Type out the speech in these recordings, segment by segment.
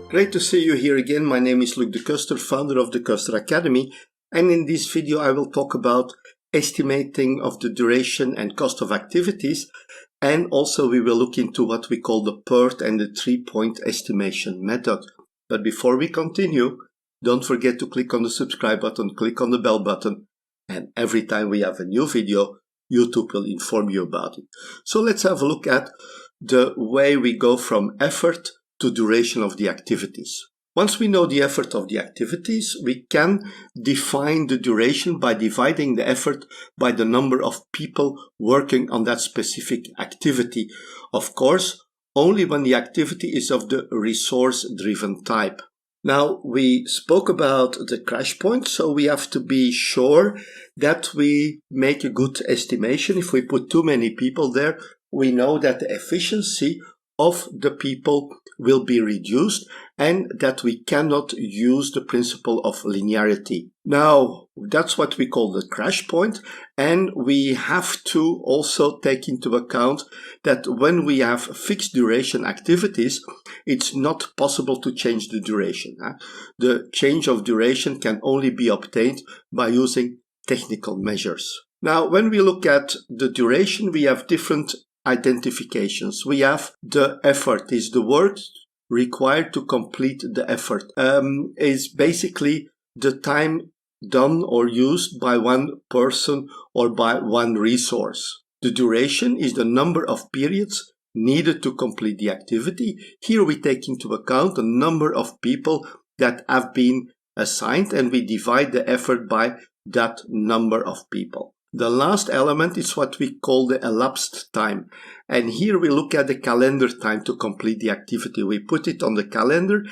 Great to see you here again. My name is Luc de Kuster, founder of the Kuster Academy, and in this video I will talk about estimating of the duration and cost of activities, and also we will look into what we call the PERT and the 3-point estimation method. But before we continue, don't forget to click on the subscribe button, click on the bell button, and every time we have a new video, YouTube will inform you about it. So let's have a look at the way we go from effort to duration of the activities. Once we know the effort of the activities, we can define the duration by dividing the effort by the number of people working on that specific activity. Of course, only when the activity is of the resource-driven type. Now, we spoke about the crash point, so we have to be sure that we make a good estimation. If we put too many people there, we know that the efficiency of the people will be reduced and that we cannot use the principle of linearity. Now, that's what we call the crash point, and we have to also take into account that when we have fixed duration activities, it's not possible to change the duration. The change of duration can only be obtained by using technical measures. Now, when we look at the duration, we have different identifications. We have the effort, is the work required to complete the effort, is basically the time done or used by one person or by one resource. The duration is the number of periods needed to complete the activity. Here we take into account the number of people that have been assigned and we divide the effort by that number of people. The last element is what we call the elapsed time. And here we look at the calendar time to complete the activity. We put it on the calendar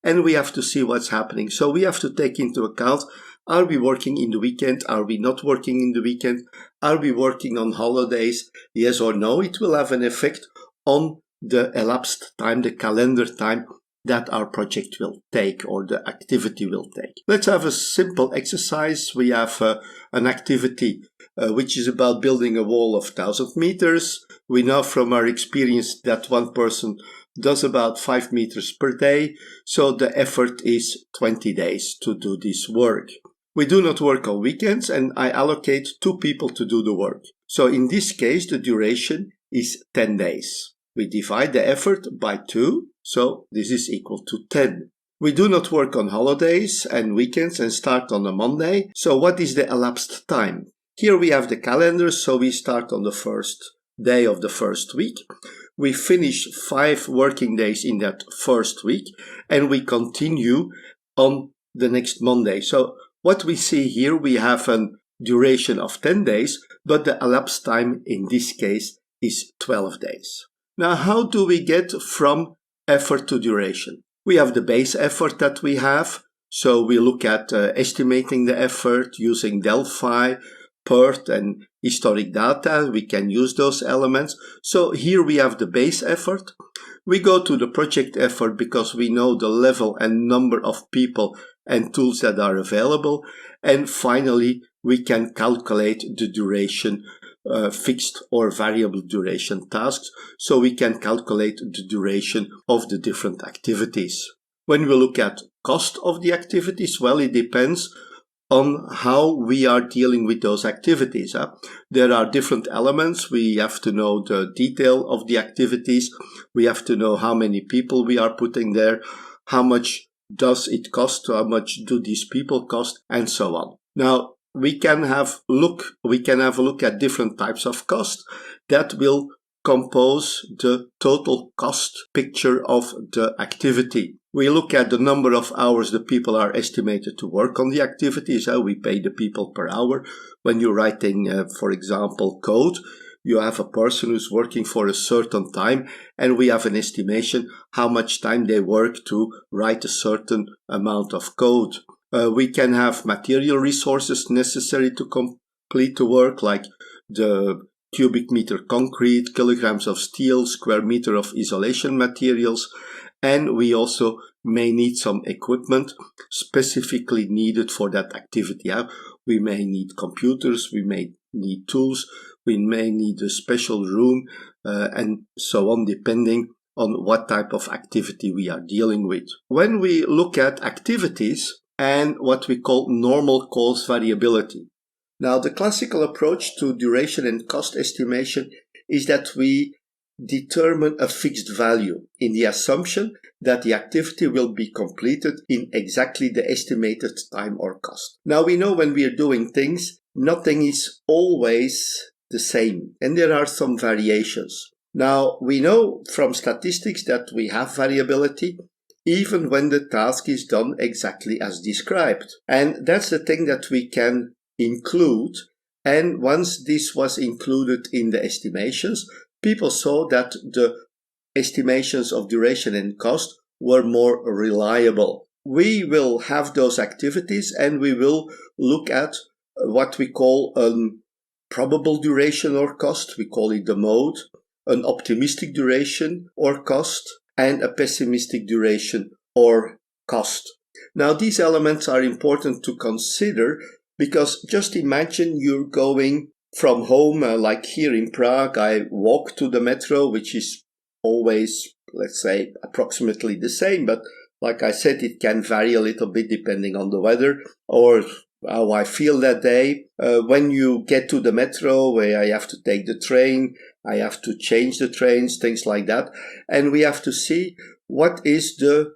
and we have to see what's happening. So we have to take into account, are we working in the weekend? Are we not working in the weekend? Are we working on holidays? Yes or no? It will have an effect on the elapsed time, the calendar time that our project will take or the activity will take. Let's have a simple exercise. We have an activity which is about building a wall of 1,000 meters. We know from our experience that one person does about 5 meters per day, so the effort is 20 days to do this work. We do not work on weekends and I allocate 2 people to do the work. So in this case, the duration is 10 days. We divide the effort by 2, so this is equal to 10. We do not work on holidays and weekends and start on a Monday. So what is the elapsed time? Here we have the calendar, so we start on the first day of the first week. We finish 5 working days in that first week and we continue on the next Monday. So what we see here, we have a duration of 10 days, but the elapsed time in this case is 12 days. Now, how do we get from effort to duration? We have the base effort that we have. So we look at estimating the effort using Delphi, PERT and historic data. We can use those elements. So here we have the base effort. We go to the project effort because we know the level and number of people and tools that are available. And finally, we can calculate the duration, fixed or variable duration tasks. So we can calculate the duration of the different activities. When we look at cost of the activities, well, it depends on how we are dealing with those activities. There are different elements. We have to know the detail of the activities. We have to know how many people we are putting there, how much does it cost, how much do these people cost, and so on. Now, we can have a look at different types of cost that will compose the total cost picture of the activity. We look at the number of hours the people are estimated to work on the activities. We pay the people per hour. When you're writing, for example, code, you have a person who's working for a certain time, and we have an estimation how much time they work to write a certain amount of code. We can have material resources necessary to complete the work, like the cubic meter concrete, kilograms of steel, square meter of isolation materials, and we also may need some equipment specifically needed for that activity. We may need computers, we may need tools, we may need a special room, and so on, depending on what type of activity we are dealing with. When we look at activities and what we call normal cause variability. Now, the classical approach to duration and cost estimation is that we determine a fixed value in the assumption that the activity will be completed in exactly the estimated time or cost. Now, we know when we are doing things, nothing is always the same, and there are some variations. Now, we know from statistics that we have variability even when the task is done exactly as described. And that's the thing that we can include. And once this was included in the estimations, people saw that the estimations of duration and cost were more reliable. We will have those activities and we will look at what we call a probable duration or cost. We call it the mode, an optimistic duration or cost, and a pessimistic duration or cost. Now, these elements are important to consider because just imagine you're going from home, like here in Prague, I walk to the metro, which is always, let's say, approximately the same. But like I said, it can vary a little bit depending on the weather or how I feel that day. When you get to the metro, where I have to take the train, I have to change the trains, things like that. And we have to see what is the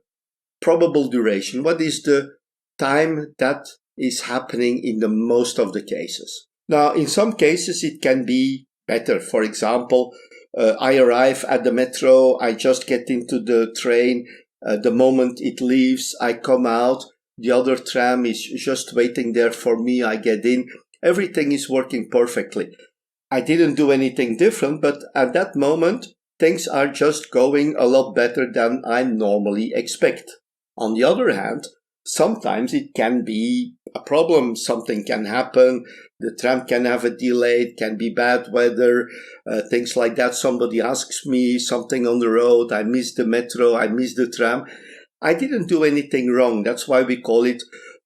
probable duration, what is the time that is happening in the most of the cases. Now, in some cases, it can be better. For example, I arrive at the metro, I just get into the train. The moment it leaves, I come out. The other tram is just waiting there for me. I get in. Everything is working perfectly. I didn't do anything different, but at that moment, things are just going a lot better than I normally expect. On the other hand, sometimes it can be a problem. Something can happen. The tram can have a delay. It can be bad weather, things like that. Somebody asks me something on the road. I miss the metro. I miss the tram. I didn't do anything wrong. That's why we call it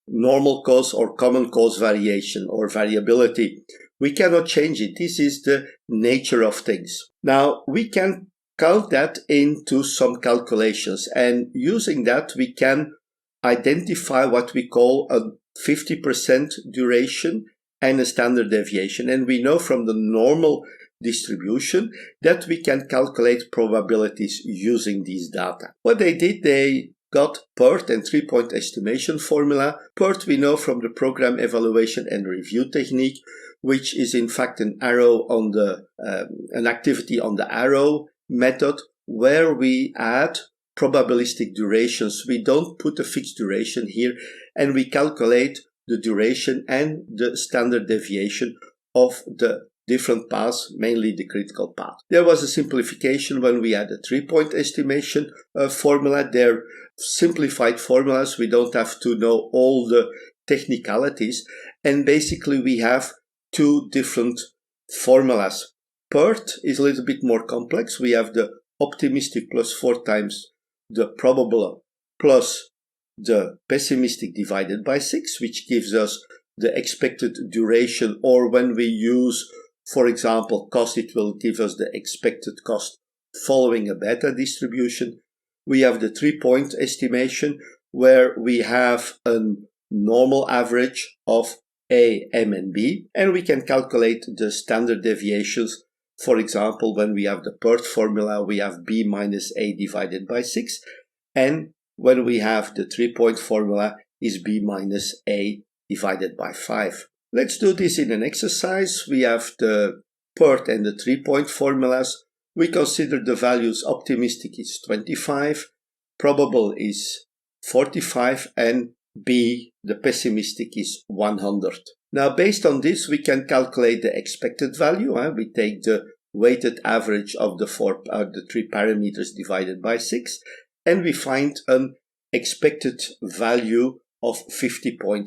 normal cause or common cause variation or variability. We cannot change it. This is the nature of things. Now, we can count that into some calculations, and using that, we can identify what we call a 50% duration and a standard deviation. And we know from the normal distribution that we can calculate probabilities using these data. What they did, they got PERT and 3-point estimation formula. PERT we know from the program evaluation and review technique, which is in fact an arrow on the an activity on the arrow method, where we add probabilistic durations. We don't put a fixed duration here, and we calculate the duration and the standard deviation of the different paths, mainly the critical path. There was a simplification when we had a 3-point estimation formula. They're simplified formulas. We don't have to know all the technicalities. And basically we have two different formulas. PERT is a little bit more complex. We have the optimistic plus 4 times the probable plus the pessimistic divided by 6, which gives us the expected duration, or when we use, for example, cost, it will give us the expected cost following a beta distribution. We have the 3-point estimation, where we have a normal average of A, M, and B, and we can calculate the standard deviations. For example, when we have the PERT formula, we have B minus A divided by 6, and when we have the 3-point formula, is B minus A divided by 5. Let's do this in an exercise. We have the PERT and the 3-point formulas. We consider the values optimistic is 25, probable is 45, and B, the pessimistic, is 100. Now, based on this, we can calculate the expected value. We take the weighted average of the 3 parameters divided by 6, and we find an expected value of 50.8.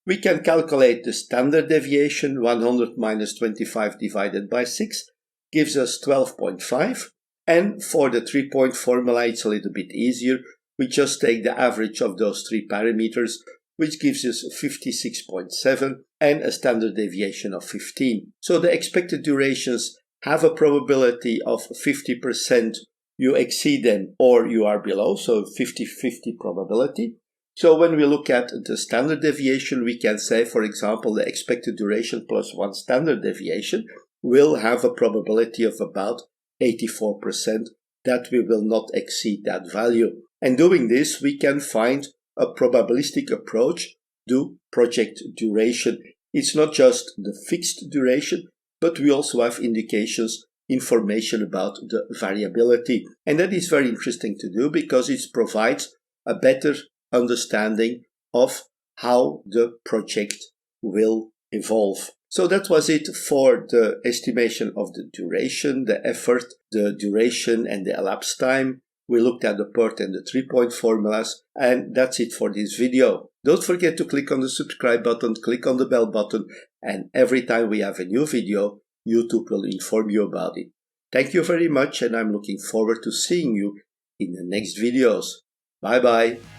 We can calculate the standard deviation. 100 minus 25 divided by 6 gives us 12.5. And for the 3-point formula, it's a little bit easier. We just take the average of those 3 parameters, which gives us 56.7 and a standard deviation of 15. So the expected durations have a probability of 50% you exceed them or you are below, so 50-50 probability. So when we look at the standard deviation, we can say, for example, the expected duration plus 1 standard deviation will have a probability of about 84% that we will not exceed that value. And doing this, we can find a probabilistic approach to project duration. It's not just the fixed duration, but we also have information about the variability. And that is very interesting to do because it provides a better understanding of how the project will evolve. So that was it for the estimation of the duration, the effort, the duration, and the elapsed time. We looked at the PERT and the 3-point formulas, and that's it for this video. Don't forget to click on the subscribe button, click on the bell button, and every time we have a new video, YouTube will inform you about it. Thank you very much, and I'm looking forward to seeing you in the next videos. Bye bye.